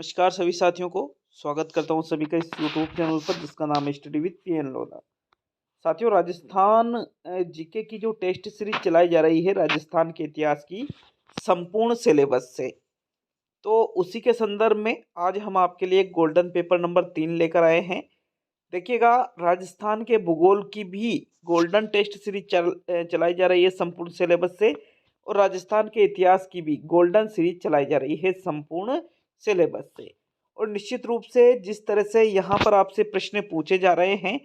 नमस्कार सभी साथियों को। स्वागत करता हूं सभी का इस यूट्यूब चैनल पर जिसका नाम है स्टडी विद पीएन लोधा। साथियों, राजस्थान जीके की जो टेस्ट सीरीज चलाई जा रही है राजस्थान के इतिहास की संपूर्ण सिलेबस से, तो उसी के संदर्भ में आज हम आपके लिए गोल्डन पेपर नंबर 3 लेकर आए हैं। देखिएगा, राजस्थान के भूगोल की भी गोल्डन टेस्ट सीरीज चलाई जा रही है संपूर्ण सिलेबस से, और राजस्थान के इतिहास की भी गोल्डन सीरीज चलाई जा रही है संपूर्ण सिलेबस से। और निश्चित रूप से जिस तरह से यहाँ पर आपसे प्रश्न पूछे जा रहे हैं,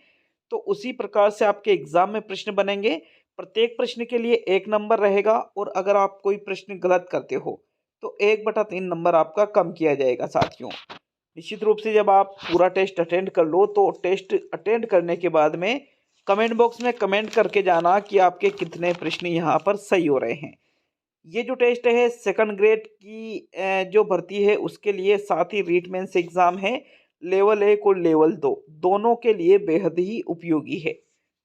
तो उसी प्रकार से आपके एग्जाम में प्रश्न बनेंगे। प्रत्येक प्रश्न के लिए 1 नंबर रहेगा, और अगर आप कोई प्रश्न गलत करते हो तो 1/3 नंबर आपका कम किया जाएगा। साथियों, निश्चित रूप से जब आप पूरा टेस्ट अटेंड कर लो तो टेस्ट अटेंड करने के बाद में कमेंट बॉक्स में कमेंट करके जाना कि आपके कितने प्रश्न यहाँ पर सही हो रहे हैं। ये जो टेस्ट है सेकंड ग्रेड की जो भर्ती है उसके लिए, साथ ही रीट मेंस एग्जाम है लेवल 1 और लेवल 2 दोनों के लिए बेहद ही उपयोगी है।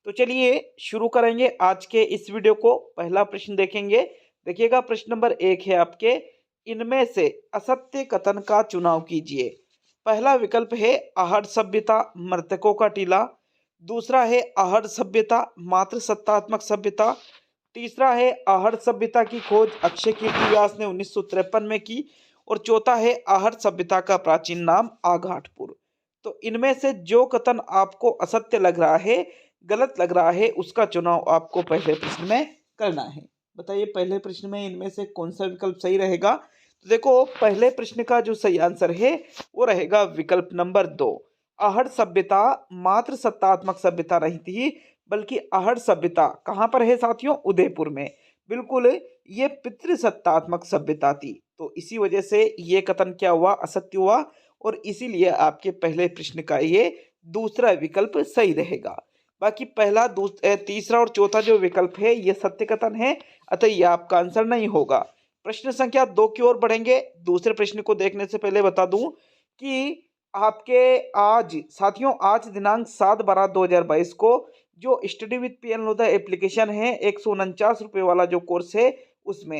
तो चलिए शुरू करेंगे आज के इस वीडियो को। पहला प्रश्न देखेंगे। देखिएगा, प्रश्न नंबर 1 है आपके, इनमें से असत्य कथन का चुनाव कीजिए। पहला विकल्प है आहड़ सभ्यता मृतकों का टीला। दूसरा है आहड़ सभ्यता मात्र सत्तात्मक सभ्यता। तीसरा है आहड़ सभ्यता की खोज अक्षय कीर्ति व्यास ने 1953 में की। और चौथा है आहड़ सभ्यता का प्राचीन नाम आघाटपुर। तो इनमें से जो कथन आपको असत्य लग रहा है, गलत लग रहा है, उसका चुनाव आपको पहले प्रश्न में करना है। बताइए पहले प्रश्न में इनमें से कौन सा विकल्प सही रहेगा। तो देखो, पहले प्रश्न का जो सही आंसर है वो रहेगा विकल्प नंबर 2। आहड़ सभ्यता मात्र सत्तात्मक सभ्यता नहीं थी, बल्कि आहड़ सभ्यता कहाँ पर है साथियों? उदयपुर में। बिल्कुल, ये पितृसत्तात्मक सभ्यता थी। तो इसी वजह से ये कथन क्या हुआ? असत्य हुआ। और इसीलिए आपके पहले प्रश्न का ये दूसरा विकल्प सही रहेगा। बाकी पहला तीसरा और चौथा जो विकल्प है ये सत्य कथन है, अतः ये आपका आंसर नहीं होगा। प्रश्न संख्या 2 की ओर बढ़ेंगे। दूसरे प्रश्न को देखने से पहले बता दूं कि आपके आज साथियों, आज दिनांक 7/12/2022 को जो study with PN Lodha application है 149 रुपये वाला जो कोर्स है, उसमें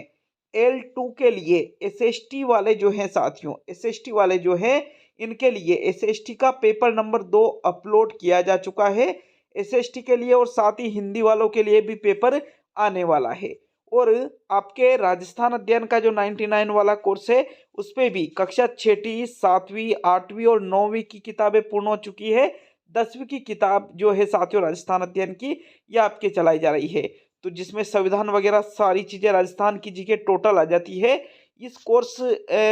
L2 के लिए SST वाले जो हैं साथियों, SST वाले जो हैं, इनके लिए SST का पेपर नंबर 2 अपलोड किया जा चुका है SST के लिए, और साथ ही हिंदी वालों के लिए भी पेपर आने वाला है। और आपके राजस्थान अध्ययन का जो 99 वाला कोर्स है, उस पे भी कक्षा 6ठी 7वीं 8वीं और 9वीं की किताबें पूर्ण हो चुकी है। 10वीं की किताब जो है साथियों राजस्थान अध्ययन की, ये आपके चलाई जा रही है। तो जिसमें संविधान वगैरह सारी चीज़ें राजस्थान की जीके टोटल आ जाती है। इस कोर्स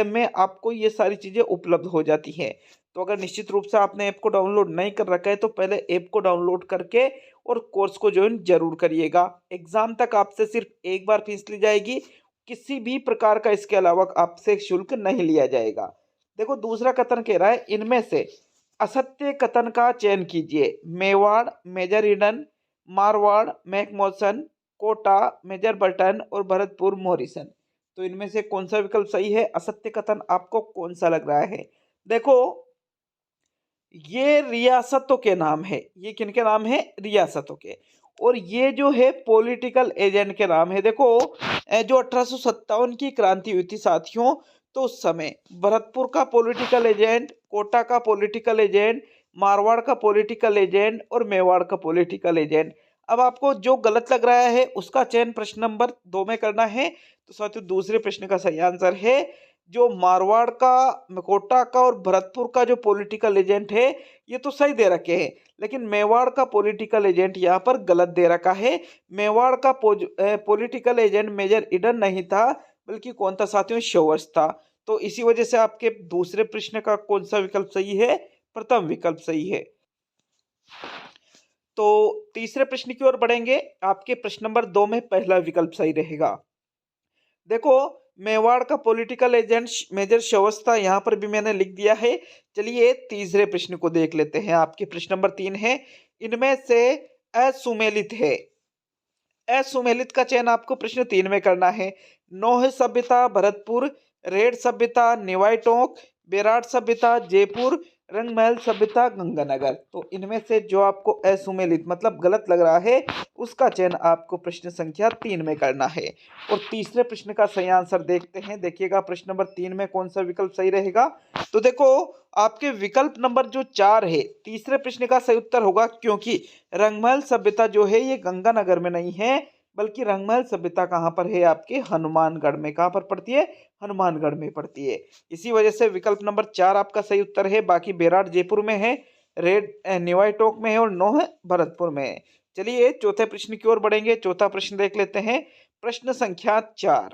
में आपको ये सारी चीज़ें उपलब्ध हो जाती हैं। तो अगर निश्चित रूप से आपने ऐप को डाउनलोड नहीं कर रखा है तो पहले ऐप को डाउनलोड करके और कोर्स को ज्वाइन जरूर करिएगा। एग्जाम तक आपसे सिर्फ एक बार फीस ली जाएगी, किसी भी प्रकार का इसके अलावा आपसे शुल्क नहीं लिया जाएगा। देखो, दूसरा कथन कह रहा है, इनमें से असत्य कथन का चयन कीजिए। Mewar major Eden, Marwar McMason, Kota major Burton और भरतपुर मॉरिसन। तो इनमें से कौन सा विकल्प सही है? असत्य कथन आपको कौन सा लग रहा है? देखो, ये रियासतों के नाम है। ये किनके नाम है? रियासतों के। और ये जो है पॉलिटिकल एजेंट के नाम है। देखो, जो 1857 की क्रांति हुई थी साथियों, तो उस समय भरतपुर का पॉलिटिकल एजेंट, कोटा का पॉलिटिकल एजेंट, मारवाड़ का पॉलिटिकल एजेंट और मेवाड़ का पॉलिटिकल एजेंट। अब आपको जो गलत लग रहा है उसका चयन प्रश्न नंबर 2 में करना है। तो साथियों, दूसरे प्रश्न का सही आंसर है जो मारवाड़ का, कोटा का और भरतपुर का जो पॉलिटिकल एजेंट है, ये तो सही दे रखे हैं, लेकिन मेवाड़ का पॉलिटिकल एजेंट यहाँ पर गलत दे रखा है। मेवाड़ का पॉलिटिकल एजेंट मेजर ईडन नहीं था, बल्कि कौन था साथियों? शोवर्स था। तो इसी वजह से आपके दूसरे प्रश्न का कौन सा विकल्प सही है? प्रथम विकल्प सही है। तो तीसरे प्रश्न की ओर बढ़ेंगे। आपके प्रश्न नंबर 2 में पहला विकल्प सही रहेगा। देखो, मेवाड़ का पॉलिटिकल एजेंट मेजर शोवर्स था, यहाँ पर भी मैंने लिख दिया है। चलिए तीसरे प्रश्न को देख लेते हैं। आपके प्रश्न नंबर 3 है, इनमें से असुमेलित है। असुमेलित का चयन आपको प्रश्न 3 में करना है। नौह सभ्यता भरतपुर, रेड सभ्यता निवाई टोंक, बेराट सभ्यता, जयपुर, रंगमहल सभ्यता, गंगानगर। तो इनमें से जो आपको असुमेलित मतलब गलत लग रहा है उसका चयन आपको प्रश्न संख्या 3 में करना है। और तीसरे प्रश्न का सही आंसर देखते हैं। देखिएगा प्रश्न नंबर 3 में कौन सा विकल्प सही रहेगा। तो देखो आपके विकल्प नंबर जो 4 है तीसरे प्रश्न का सही उत्तर होगा, क्योंकि रंगमहल सभ्यता जो है ये गंगानगर में नहीं है, बल्कि रंगमहल सभ्यता कहाँ पर है आपके हनुमानगढ़ में। कहाँ पर पड़ती है? हनुमानगढ़ में पड़ती है। इसी वजह से विकल्प नंबर 4 आपका सही उत्तर है। बाकी बेराट जयपुर में है, रेड निवाई टोक में है और नोह भरतपुर में है। चलिए चौथे प्रश्न की ओर बढ़ेंगे। चौथा प्रश्न देख लेते हैं। प्रश्न संख्या 4,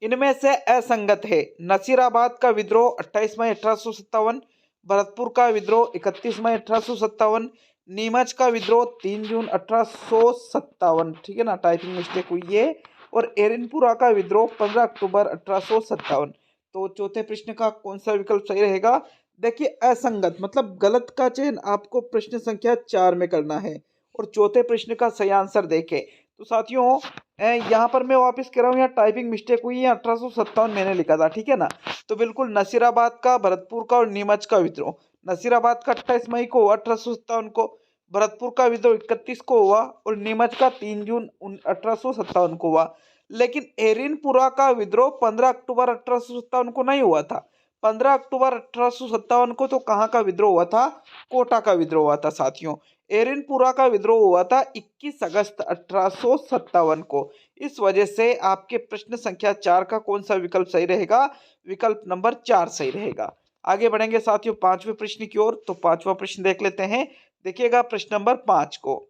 इनमें से असंगत है। नसीराबाद का विद्रोह 28 मई 1857, भरतपुर का विद्रोह 31 मई 1857, नीमच का विद्रोह 3 जून 1857, ठीक है ना, टाइपिंग मिस्टेक हुई है, और एरनपुरा का विद्रोह 15 अक्टूबर 1857। तो चौथे प्रश्न का कौन सा विकल्प सही रहेगा? देखिए असंगत मतलब गलत का चयन आपको प्रश्न संख्या 4 में करना है। और चौथे प्रश्न का सही आंसर देखें तो साथियों यहाँ पर मैं वापस कह रहा हूँ, यहाँ टाइपिंग मिस्टेक हुई है, 1857 मैंने लिखा था, ठीक है ना। तो बिल्कुल नसीराबाद का, भरतपुर का और नीमच का विद्रोह, नसीराबाद का 28 मई को हुआ 1857 को, भरतपुर का विद्रोह 31 को हुआ और नीमच का 3 जून 1857 को हुआ। लेकिन एरिनपुरा का विद्रोह 15 अक्टूबर 1857 को नहीं हुआ था। 15 अक्टूबर 1857 को तो कहाँ का विद्रोह हुआ था? कोटा का विद्रोह हुआ था साथियों। एरिनपुरा का विद्रोह हुआ था 21 अगस्त 1857 को। इस वजह से आपके प्रश्न संख्या 4 का कौन सा विकल्प सही रहेगा? विकल्प नंबर 4 सही रहेगा। आगे बढ़ेंगे साथियों पांचवें प्रश्न की ओर। तो पांचवा प्रश्न देख लेते हैं। देखिएगा प्रश्न नंबर 5 को,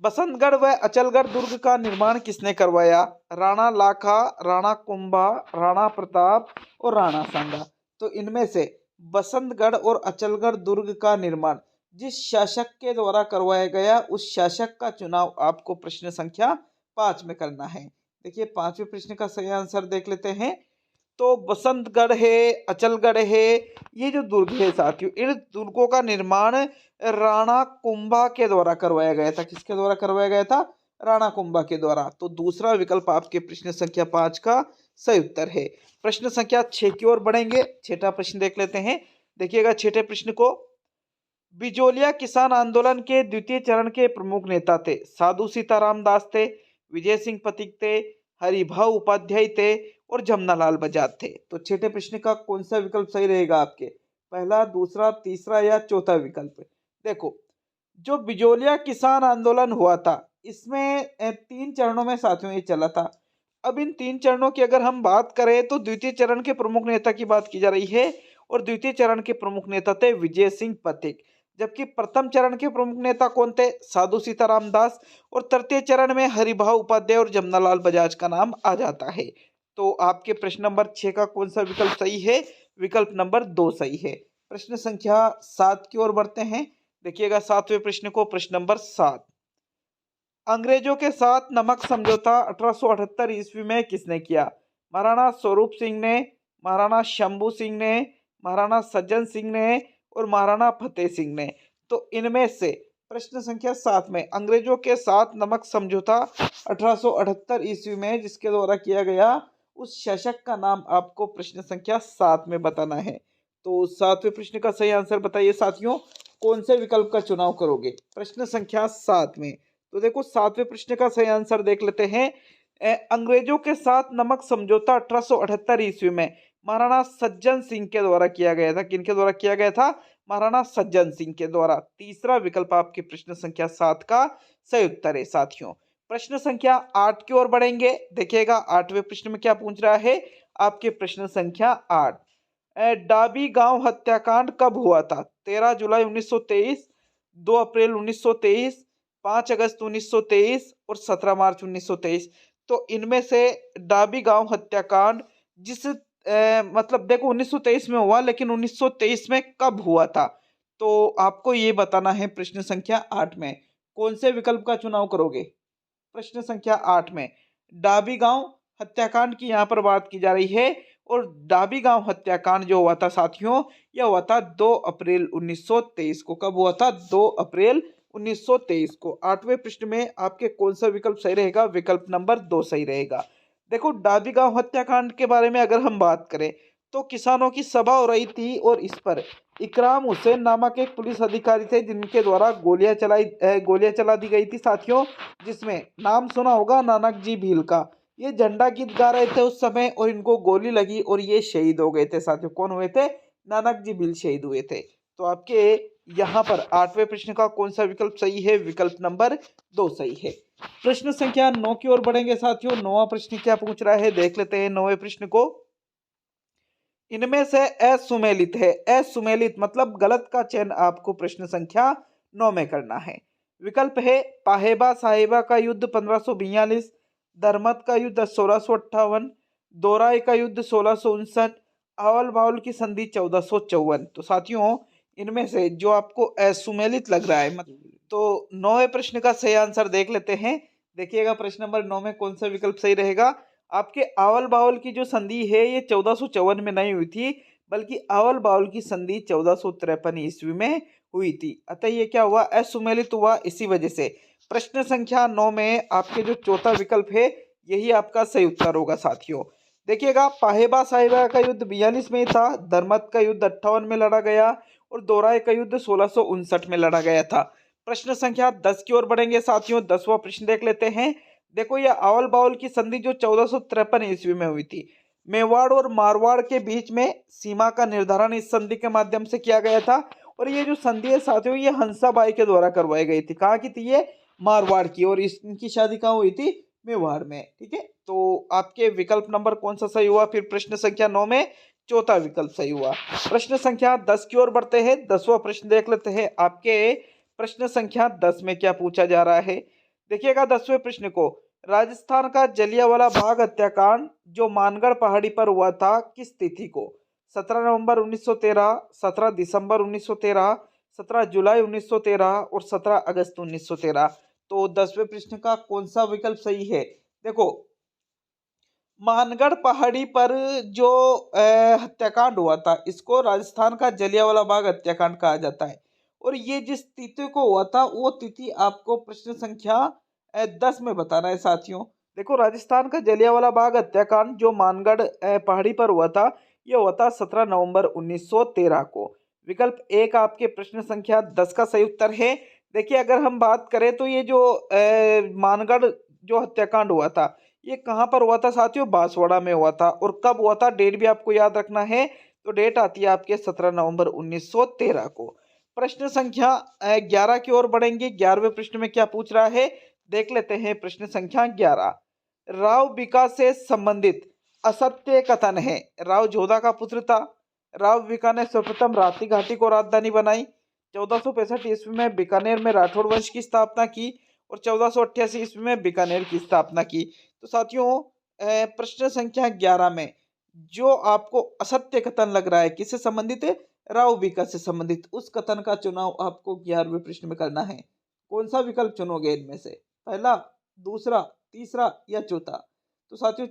बसंतगढ़ व अचलगढ़ दुर्ग का निर्माण किसने करवाया? राणा लाखा, राणा कुंभा, राणा प्रताप और राणा सांगा। तो इनमें से बसंतगढ़ और अचलगढ़ दुर्ग का निर्माण जिस शासक के द्वारा करवाया गया उस शासक का चुनाव आपको प्रश्न संख्या 5 में करना है। देखिए पांचवें प्रश्न का सही आंसर देख लेते हैं। तो बसंतगढ़ है, अचलगढ़ है, ये जो दुर्ग है साथियों, इन दुर्गों का निर्माण राणा कुंभा के द्वारा करवाया गया था। किसके द्वारा करवाया गया था? राणा कुंभा के द्वारा। तो दूसरा विकल्प आपके प्रश्न संख्या 5 का सही उत्तर है। प्रश्न संख्या 6 की ओर बढ़ेंगे। छठा प्रश्न देख लेते हैं। देखिएगा छठे प्रश्न को, बिजोलिया किसान आंदोलन के द्वितीय चरण के प्रमुख नेता थे। साधु सीताराम दास थे, विजय सिंह पथिक थे, हरिभाऊ उपाध्याय थे और जमनालाल बजाज थे। तो छठे प्रश्न का कौन सा विकल्प सही रहेगा आपके? पहला, दूसरा, तीसरा या चौथा विकल्प? देखो जो बिजोलिया किसान आंदोलन हुआ था इसमें 3 चरणों में साथियों ये चला था। अब इन 3 चरणों की अगर हम बात करें तो द्वितीय चरण के प्रमुख नेता की बात की जा रही है और द्वितीय चरण के प्रमुख नेता थे विजय सिंह पथिक। जबकि प्रथम चरण के प्रमुख नेता कौन थे? साधु सीताराम दास। और तृतीय चरण में हरिभाऊ उपाध्याय और जमनालाल बजाज का नाम आ जाता है। तो आपके प्रश्न नंबर 6 का कौन सा विकल्प सही है? विकल्प नंबर 2 सही है। प्रश्न संख्या 7 की ओर बढ़ते हैं। देखिएगा 7वें प्रश्न को, प्रश्न नंबर 7, अंग्रेजों के साथ नमक समझौता 1878 ईस्वी में किसने किया? महाराणा स्वरूप सिंह ने, महाराणा शंभू सिंह ने, महाराणा सज्जन सिंह ने और महाराणा फतेह सिंह ने। तो इनमें से प्रश्न संख्या 7 में अंग्रेजों के साथ नमक समझौता 1878 ईस्वी में जिसके द्वारा किया गया उस शासक का नाम आपको प्रश्न संख्या 7 में बताना है। तो 7वें प्रश्न का सही आंसर बताइए साथियों, कौन से विकल्प का चुनाव करोगे प्रश्न संख्या 7 में? तो देखो 7वें प्रश्न का सही आंसर देख लेते हैं। अंग्रेजों के साथ नमक समझौता 1878 ईस्वी में महाराणा सज्जन सिंह के द्वारा किया गया था। किनके द्वारा किया गया था? महाराणा सज्जन सिंह के द्वारा। तीसरा विकल्प आपके प्रश्न संख्या 7 का सही उत्तर है साथियों। प्रश्न संख्या 8 की ओर बढ़ेंगे। देखिएगा 8वें प्रश्न में क्या पूछ रहा है आपके प्रश्न संख्या 8, डाबी गांव हत्याकांड कब हुआ था? 13 जुलाई 1923, 2 अप्रैल 1923, 5 अगस्त 1923 और 17 मार्च 1923। तो इनमें से डाबी गांव हत्याकांड जिस मतलब देखो 1923 में हुआ, लेकिन 1923 में कब हुआ था? तो आपको ये बताना है प्रश्न संख्या 8 में। कौन से विकल्प का चुनाव करोगे? प्रश्न संख्या 8 में डाबी गांव हत्याकांड की यहाँ पर बात की जा रही है। और डाबी गांव हत्याकांड जो हुआ था साथियों, यह हुआ था 2 अप्रैल 1923 को। कब हुआ था? 2 अप्रैल 1923 को। 8वें प्रश्न में आपके कौन सा विकल्प सही रहेगा? विकल्प नंबर 2 सही रहेगा। देखो डाबी गांव हत्याकांड के बारे में अगर हम बात करें तो किसानों की सभा हो रही थी और इस पर इकराम हुसैन नामक एक पुलिस अधिकारी थे जिनके द्वारा गोलियां चला दी गई थी साथियों, जिसमें नाम सुना होगा नानक जी भील का। ये झंडा गीत गा रहे थे उस समय और इनको गोली लगी और ये शहीद हो गए थे साथियों। कौन हुए थे? नानक जी भील शहीद हुए थे। तो आपके यहाँ पर 8वें प्रश्न का कौन सा विकल्प सही है? विकल्प नंबर 2 सही है। प्रश्न संख्या 9 की ओर बढ़ेंगे साथियों। 9वां प्रश्न क्या पूछ रहा है, देख लेते हैं 9वें प्रश्न को। इनमें से असुमेलित है। असुमेलित मतलब गलत का चयन आपको प्रश्न संख्या 9 में करना है। विकल्प है पाहेबा साहेबा का युद्ध 1542, दरमत का युद्ध 1658, दोराई का युद्ध 1659, आवल बावल की संधि 1454। तो साथियों इनमें से जो आपको असुमेलित लग रहा है तो 9वें प्रश्न का सही आंसर देख लेते हैं। देखिएगा प्रश्न नंबर 9 में कौन सा विकल्प सही रहेगा। आपके आवल बावल की जो संधि है ये 1454 में नहीं हुई थी, बल्कि आवल बावल की संधि 1453 ईस्वी में हुई थी। अतः ये क्या हुआ? असुमेलित हुआ। इसी वजह से प्रश्न संख्या 9 में आपके जो चौथा विकल्प है यही आपका सही उत्तर होगा साथियों। देखिएगा पाहेबा साहिबा का युद्ध 42 में था, धर्मत का युद्ध 58 में लड़ा गया और दोराई का युद्ध 1659 में लड़ा गया था। प्रश्न संख्या 10 की ओर बढ़ेंगे साथियों। 10वां प्रश्न देख लेते हैं। देखो ये आवल बावल की संधि जो 1453 ईस्वी में हुई थी, मेवाड़ और मारवाड़ के बीच में सीमा का निर्धारण इस संधि के माध्यम से किया गया था। और ये जो संधि है साथियों ये हंसाबाई के द्वारा करवाई गई थी। कहाँ की थी ये? मारवाड़ की। और इनकी शादी कहाँ हुई थी? मेवाड़ में। ठीक है, तो आपके विकल्प नंबर कौन सा सही हुआ? फिर प्रश्न संख्या 9 में चौथा विकल्प सही हुआ। प्रश्न संख्या 10 की ओर बढ़ते हैं। 10वां प्रश्न देख लेते हैं। आपके प्रश्न संख्या 10 में क्या पूछा जा रहा है? देखिएगा 10वें प्रश्न को। राजस्थान का जलियांवाला बाग हत्याकांड जो मानगढ़ पहाड़ी पर हुआ था किस तिथि को? 17 नवंबर 1913, 17 दिसंबर 1913, 17 जुलाई 1913 और 17 अगस्त 1913। तो 10वें प्रश्न का कौन सा विकल्प सही है? देखो मानगढ़ पहाड़ी पर जो हत्याकांड हुआ था इसको राजस्थान का जलियांवाला बाग हत्याकांड कहा जाता है। और ये जिस तिथि को हुआ था वो तिथि आपको प्रश्न संख्या 10 में बताना है साथियों। देखो राजस्थान का जलियांवाला बाग हत्याकांड जो मानगढ़ पहाड़ी पर हुआ था ये हुआ था 17 नवंबर 1913 को। विकल्प 1 आपके प्रश्न संख्या 10 का सही उत्तर है। देखिए अगर हम बात करें तो ये जो मानगढ़ जो हत्याकांड हुआ था ये कहाँ पर हुआ था साथियों? बांसवाड़ा में हुआ था। और कब हुआ था डेट भी आपको याद रखना है। तो डेट आती है आपके 17 नवंबर 1913 को। प्रश्न संख्या 11 की ओर बढ़ेंगे। 11वें प्रश्न में क्या पूछ रहा है देख लेते हैं। प्रश्न संख्या 11 राव बीका से संबंधित असत्य कथन है। राव जोधा का पुत्र था। राव बीका ने सर्वप्रथम राति घाटी को राजधानी बनाई। 1465 ईस्वी में बीकानेर में राठौड़ वंश की स्थापना की और 1488 ईस्वी में बीकानेर की स्थापना की। तो साथियों प्रश्न संख्या 11 में जो आपको असत्य कथन लग रहा है किससे संबंधित है? राव बीका से संबंधित। उस कथन का चुनाव आपको 11वें प्रश्न में करना है। कौन सा विकल्प चुनोगे इनमें से? पहला, दूसरा, तीसरा या चौथा? तो साथियों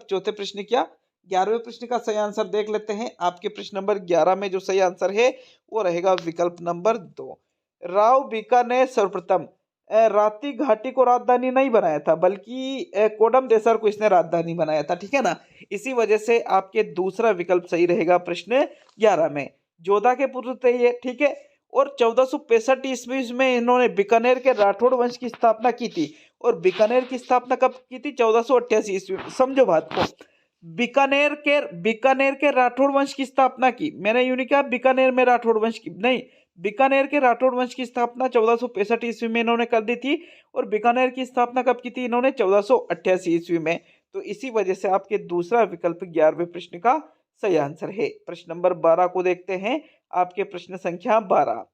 चौथे प्रश्न क्या 11वें प्रश्न का सही आंसर देख लेते हैं। आपके प्रश्न नंबर 11 में जो सही आंसर है वो रहेगा विकल्प नंबर 2। राव बीका ने सर्वप्रथम राति घाटी को राजधानी नहीं बनाया था, बल्कि कोडम देसर को इसने राजधानी बनाया था। ठीक है ना, इसी वजह से आपके दूसरा विकल्प सही रहेगा प्रश्न 11 में। जोधा के पुत्र थे ये। ठीक है, और 1465 ईस्वी में इन्होंने बीकानेर के राठौड़ वंश की स्थापना की थी। और बीकानेर की स्थापना कब की थी? 1488 ईस्वी में। समझो बात को, बीकानेर के राठौड़ वंश की स्थापना की। मैंने यूं नहीं कहा बीकानेर में राठौड़ वंश की, नहीं, बीकानेर के राठौड़ वंश की स्थापना 1465 ईस्वी में इन्होंने कर दी थी। और बीकानेर की स्थापना कब की थी इन्होंने? 1488 ईस्वी में। तो इसी वजह से आपके दूसरा विकल्प 11वें प्रश्न का सही आंसर है। प्रश्न नंबर 12 को देखते हैं। आपके प्रश्न संख्या 12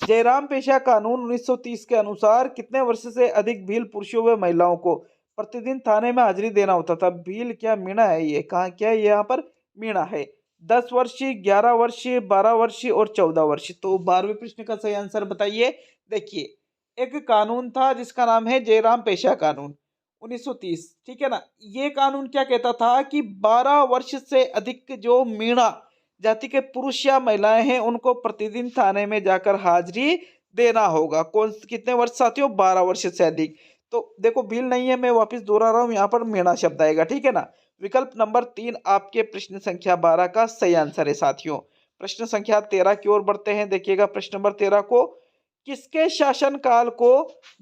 जयराम पेशा कानून 1930 के अनुसार कितने वर्ष से अधिक भील पुरुषों व महिलाओं को प्रतिदिन थाने में हाजिरी देना होता था? भील क्या मीणा है? ये कहाँ क्या है? यहाँ पर मीणा है। 10 वर्ष, 11 वर्ष, 12 वर्ष और 14 वर्ष। तो 12वें प्रश्न का सही आंसर बताइए। देखिए एक कानून था जिसका नाम है जयराम पेशा कानून 1930। ठीक है ना, ये कानून क्या कहता था कि 12 वर्ष से अधिक जो मीणा जाति के पुरुष या महिलाएं हैं उनको प्रतिदिन थाने में जाकर हाजिरी देना होगा। कौन कितने वर्ष साथियों? 12 वर्ष से अधिक। तो देखो भील नहीं है, मैं वापस दोहरा रहा हूँ, यहाँ पर मीणा शब्द आएगा। ठीक है ना, विकल्प नंबर 3 आपके प्रश्न संख्या 12 का सही आंसर है साथियों। प्रश्न संख्या 13 की ओर बढ़ते हैं। देखिएगा प्रश्न नंबर 13 को, किसके शासनकाल को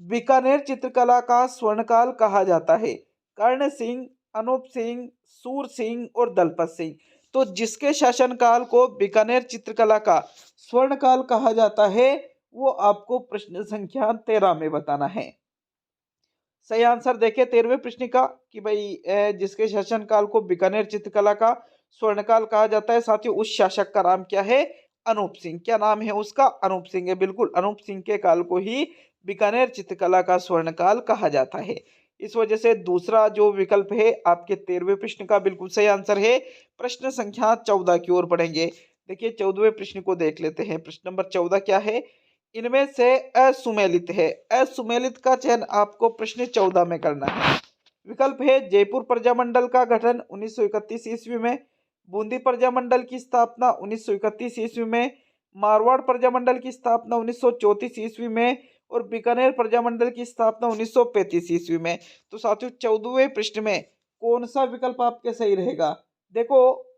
बीकानेर चित्रकला का स्वर्णकाल कहा जाता है? कर्ण सिंह, अनूप सिंह, सूर सिंह और दलपत सिंह। तो जिसके शासनकाल को बीकानेर चित्रकला का स्वर्णकाल कहा जाता है वो आपको प्रश्न संख्या 13 में बताना है। सही आंसर देखिए 13वें प्रश्न का कि भाई जिसके शासनकाल को बीकानेर चित्रकला का स्वर्णकाल कहा जाता है साथियों, उस शासक का नाम क्या है? अनूप सिंह। क्या नाम है उसका? अनूप सिंह है। बिल्कुल अनूप सिंह के काल को ही बीकानेर चित्रकला का स्वर्णकाल कहा जाता है। इस वजह से दूसरा जो विकल्प है आपके 13वें प्रश्न का बिल्कुल सही आंसर है। प्रश्न संख्या 14 की ओर बढ़ेंगे। देखिए 14वें प्रश्न को देख लेते हैं। प्रश्न नंबर 14 क्या है? इनमें से असुमेलित है। असुमेलित का चयन आपको प्रश्न 14 में करना है। विकल्प है जयपुर प्रजामंडल का गठन 1931 ईस्वी में, बूंदी प्रजामंडल की स्थापना 1931 ईस्वी में, मारवाड़ प्रजामंडल की स्थापना 1934 ईस्वी में और बीकानेर प्रजामंडल की स्थापना 1935 ईस्वी में। तो साथियों 14वें प्रश्न में कौन सा विकल्प आपके सही रहेगा? देखो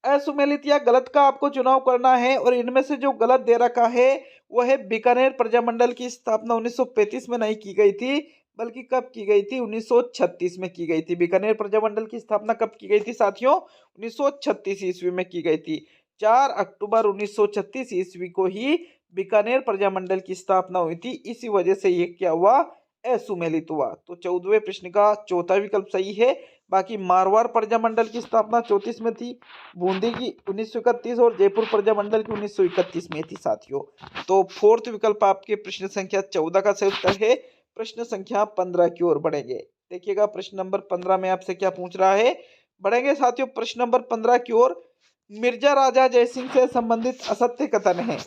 असुमेलित या गलत का आपको चुनाव करना है और इनमें से जो गलत दे रखा है वह है बीकानेर प्रजामंडल की स्थापना 1935 में नहीं की गई थी, बल्कि कब की गई थी? 1936 में की गई थी। बीकानेर प्रजामंडल की स्थापना कब की गई थी साथियों? 1936 ईस्वी में की गई थी। 4 अक्टूबर 1936 ईस्वी को ही बीकानेर प्रजामंडल की स्थापना हुई थी। इसी वजह से ये क्या हुआ? असुमेलित हुआ। तो 14वें प्रश्न का चौथा विकल्प सही है। बाकी मारवाड़ प्रजामंडल की स्थापना 34 में थी, बूंदी की 1931 और जयपुर प्रजामंडल की 1931 में थी साथियों। तो फोर्थ विकल्प आपके प्रश्न संख्या 14 का सही उत्तर है। प्रश्न संख्या 15 की ओर बढ़ेंगे। देखिएगा प्रश्न नंबर 15 में आपसे क्या पूछ रहा है। बढ़ेंगे साथियों प्रश्न नंबर 15 की ओर। मिर्जा राजा जयसिंह से संबंधित असत्य कथन है।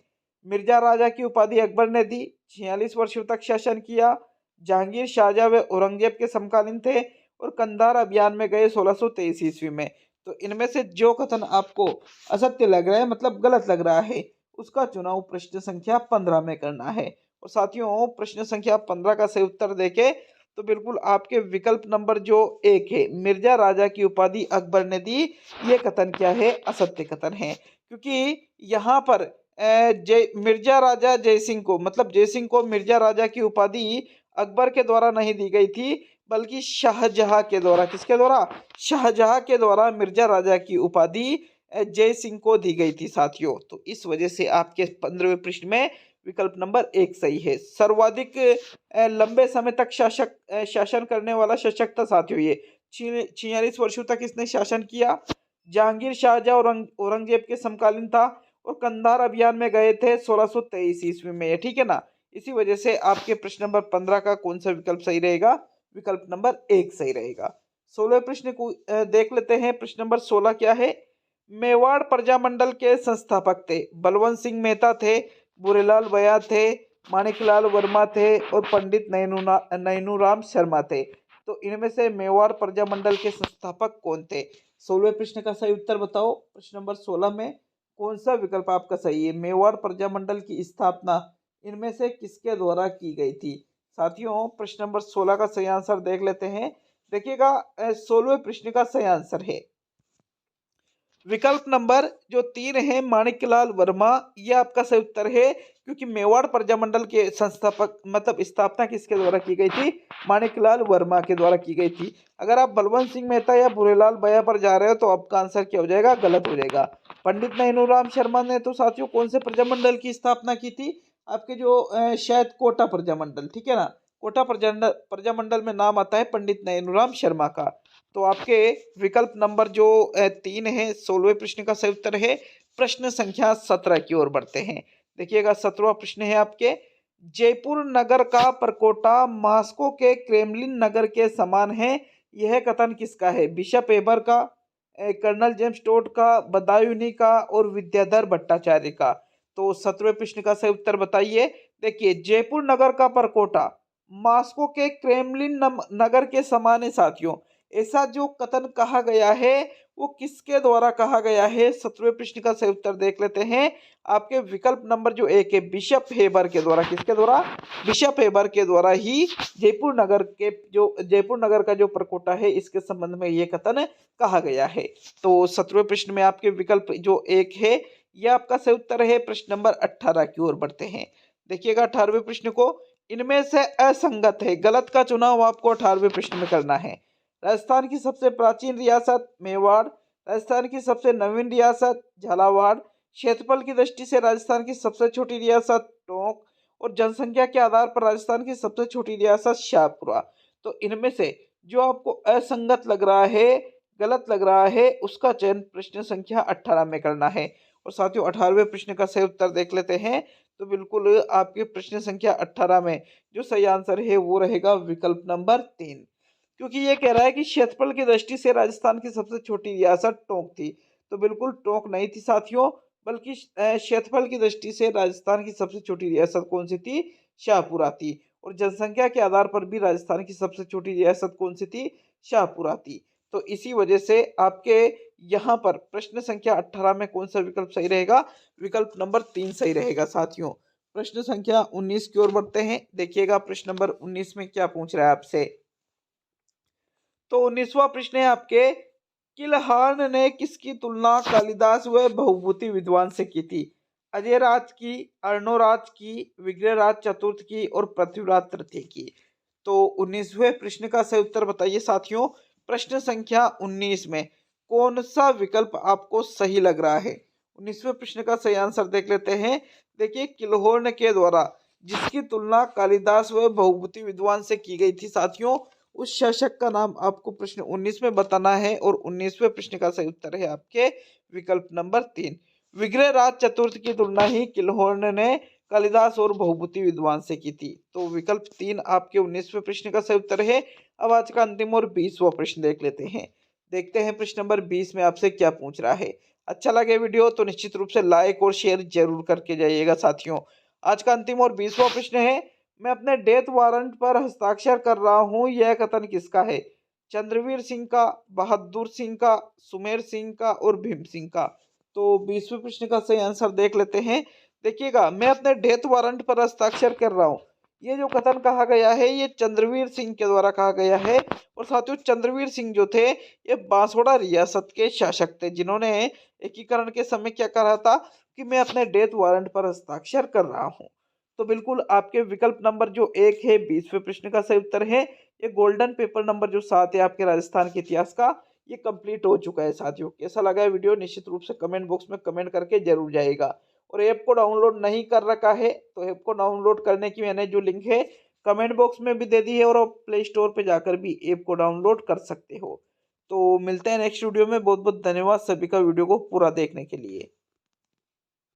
मिर्जा राजा की उपाधि अकबर ने दी, 46 वर्षों तक शासन किया, जहांगीर शाहजहां व औरंगजेब के समकालीन थे और कंधार अभियान में गए 1623 ईस्वी में। तो इनमें से जो कथन आपको असत्य लग रहा है मतलब गलत लग रहा है उसका चुनाव प्रश्न संख्या 15 में करना है। और साथियों प्रश्न संख्या 15 का सही उत्तर देके तो बिल्कुल आपके विकल्प नंबर जो 1 है, मिर्जा राजा की उपाधि अकबर ने दी, ये कथन क्या है? असत्य कथन है। क्योंकि यहाँ पर जय मिर्जा राजा जयसिंह को मतलब जयसिंह को मिर्जा राजा की उपाधि अकबर के द्वारा नहीं दी गई थी, बल्कि शाहजहां के द्वारा। किसके द्वारा? शाहजहां के द्वारा मिर्जा राजा की उपाधि जय सिंह को दी गई थी साथियों। तो इस वजह से आपके 15वें प्रश्न में विकल्प नंबर 1 सही है। सर्वाधिक लंबे समय तक शासन करने वाला शासक था साथियों ये। 46 वर्षों तक इसने शासन किया, जहांगीर शाहजहां औरंगजेब के समकालीन था और कंधार अभियान में गए थे 1623 ईस्वी में। ठीक है ना। इसी वजह से आपके प्रश्न नंबर 15 का कौन सा विकल्प सही रहेगा? विकल्प नंबर 1 सही रहेगा। 16वें प्रश्न को देख लेते हैं। प्रश्न नंबर 16 क्या है? मेवाड़ प्रजामंडल के संस्थापक थे। बलवंत सिंह मेहता थे, बुरेलाल बया थे, माणिकलाल वर्मा थे और पंडित नैनूराम शर्मा थे। तो इनमें से मेवाड़ प्रजामंडल के संस्थापक कौन थे? 16वें प्रश्न का सही उत्तर बताओ। प्रश्न नंबर 16 में कौन सा विकल्प आपका सही है? मेवाड़ प्रजामंडल की स्थापना इनमें से किसके द्वारा की गई थी? साथियों प्रश्न नंबर 16 का सही आंसर देख लेते हैं। देखिएगा 16वें प्रश्न का सही आंसर है विकल्प नंबर जो 3 है, माणिक्यलाल वर्मा। ये आपका सही उत्तर है। क्योंकि मेवाड़ प्रजामंडल के संस्थापक मतलब स्थापना किसके द्वारा की गई थी? माणिक्यलाल वर्मा के द्वारा की गई थी। अगर आप बलवंत सिंह मेहता या भूरेलाल बया पर जा रहे हो तो आपका आंसर क्या हो जाएगा? गलत हो जाएगा। पंडित नैनूराम शर्मा ने तो साथियों कौन से प्रजामंडल की स्थापना की थी? आपके जो शायद कोटा प्रजामंडल। ठीक है ना। कोटा प्रजामंडल में नाम आता है पंडित नैनूराम शर्मा का। तो आपके विकल्प नंबर जो 3 है 16वें प्रश्न का सही उत्तर है। प्रश्न संख्या 17 की ओर बढ़ते हैं। देखिएगा 17वां प्रश्न है आपके। जयपुर नगर का परकोटा मास्को के क्रेमलिन नगर के समान है, यह कथन किसका है? बिशप एबर का, कर्नल जेम्स टोड का, बदायूनी का और विद्याधर भट्टाचार्य का। तो 17वें प्रश्न का सही उत्तर बताइए। देखिए जयपुर नगर का परकोटा मास्को के क्रेमलिन नगर के समान है साथियों। ऐसा जो कथन कहा गया है वो किसके द्वारा कहा गया है? 17वें प्रश्न का सही उत्तर देख लेते हैं। आपके विकल्प नंबर जो 1 है, बिशप हेबर के द्वारा। किसके द्वारा? बिशप हेबर के द्वारा ही जयपुर नगर का जो प्रकोटा है, इसके संबंध में ये कथन कहा गया है। तो 17वें प्रश्न में आपके विकल्प जो 1 है, यह आपका सही उत्तर है। प्रश्न नंबर 18 की ओर बढ़ते हैं। देखिएगा 18वें प्रश्न को, इनमें से असंगत है, गलत का चुनाव आपको 18वें प्रश्न में करना है। राजस्थान की सबसे प्राचीन रियासत मेवाड़, राजस्थान की सबसे नवीन रियासत झालावाड़, क्षेत्रफल की दृष्टि से राजस्थान की सबसे छोटी रियासत टोंक और जनसंख्या के आधार पर राजस्थान की सबसे छोटी रियासत शाहपुरा। तो इनमें से जो आपको असंगत लग रहा है, गलत लग रहा है, उसका चयन प्रश्न संख्या 18 में करना है। और साथियों 18वें प्रश्न का सही उत्तर देख लेते हैं। तो बिल्कुल आपके प्रश्न संख्या 18 में जो सही आंसर है वो रहेगा विकल्प नंबर 3, क्योंकि ये कह रहा है कि क्षेत्रफल की दृष्टि से राजस्थान की सबसे छोटी रियासत टोंक थी। तो बिल्कुल टोंक नहीं थी साथियों, बल्कि क्षेत्रफल की दृष्टि से राजस्थान की सबसे छोटी रियासत कौन सी थी? शाहपुरा थी। और जनसंख्या के आधार पर भी राजस्थान की सबसे छोटी रियासत कौन सी थी? शाहपुरा थी। तो इसी वजह से आपके यहाँ पर प्रश्न संख्या 18 में कौन सा विकल्प सही रहेगा? विकल्प नंबर 3 सही रहेगा साथियों। प्रश्न संख्या 19 की ओर बढ़ते हैं। देखिएगा प्रश्न नंबर 19 में क्या पूछ रहा है आपसे। तो 19वां प्रश्न है आपके, किलहार ने किसकी तुलना कालिदास व भवभूति विद्वान से की थी? अजयराज की, अर्णोराज की, विग्रहराज चतुर्थ की और पृथ्वीराज तृतीय की। तो 19वें प्रश्न का सही उत्तर बताइए साथियों। प्रश्न संख्या 19 में कौन सा विकल्प आपको सही लग रहा है? 19वें प्रश्न का सही आंसर देख लेते हैं। देखिए, किलहोर्न के द्वारा जिसकी तुलना कालिदास व भवभूति विद्वान से की गई थी साथियों, उस शासक का नाम आपको प्रश्न 19 में बताना है। और 19वें प्रश्न का सही उत्तर है आपके विकल्प नंबर 3, विग्रहराज चतुर्थ की तुलना ही किलहोर्न ने कालिदास और भवभूति विद्वान से की थी। तो विकल्प 3 आपके 19वें प्रश्न का सही उत्तर है। अब आज का अंतिम और 20वां प्रश्न देख लेते हैं। देखते हैं प्रश्न नंबर 20 में आपसे क्या पूछ रहा है। अच्छा लगे वीडियो तो निश्चित रूप से लाइक और शेयर जरूर करके जाइएगा साथियों। आज का अंतिम और 20वां प्रश्न है, मैं अपने डेथ वारंट पर हस्ताक्षर कर रहा हूं, यह कथन किसका है? चंद्रवीर सिंह का, बहादुर सिंह का, सुमेर सिंह का और भीम सिंह का। तो 20वें प्रश्न का सही आंसर देख लेते हैं। देखिएगा, मैं अपने डेथ वारंट पर हस्ताक्षर कर रहा हूँ, ये जो कथन कहा गया है ये चंद्रवीर सिंह के द्वारा कहा गया है। और साथियों चंद्रवीर सिंह जो थे, ये बांसवाड़ा रियासत के शासक थे, जिन्होंने एकीकरण के समय क्या कहा था कि मैं अपने डेथ वारंट पर हस्ताक्षर कर रहा हूँ। तो बिल्कुल आपके विकल्प नंबर जो 1 है 20वें प्रश्न का सही उत्तर है। ये गोल्डन पेपर नंबर जो 7 है आपके राजस्थान के इतिहास का, ये कंप्लीट हो चुका है साथियों। कैसा लगा है वीडियो निश्चित रूप से कमेंट बॉक्स में कमेंट करके जरूर जाएगा। और ऐप को डाउनलोड नहीं कर रखा है तो ऐप को डाउनलोड करने की मैंने जो लिंक है कमेंट बॉक्स में भी दे दी है, और आप प्ले स्टोर पे जाकर भी ऐप को डाउनलोड कर सकते हो। तो मिलते हैं नेक्स्ट वीडियो में। बहुत बहुत धन्यवाद सभी का वीडियो को पूरा देखने के लिए।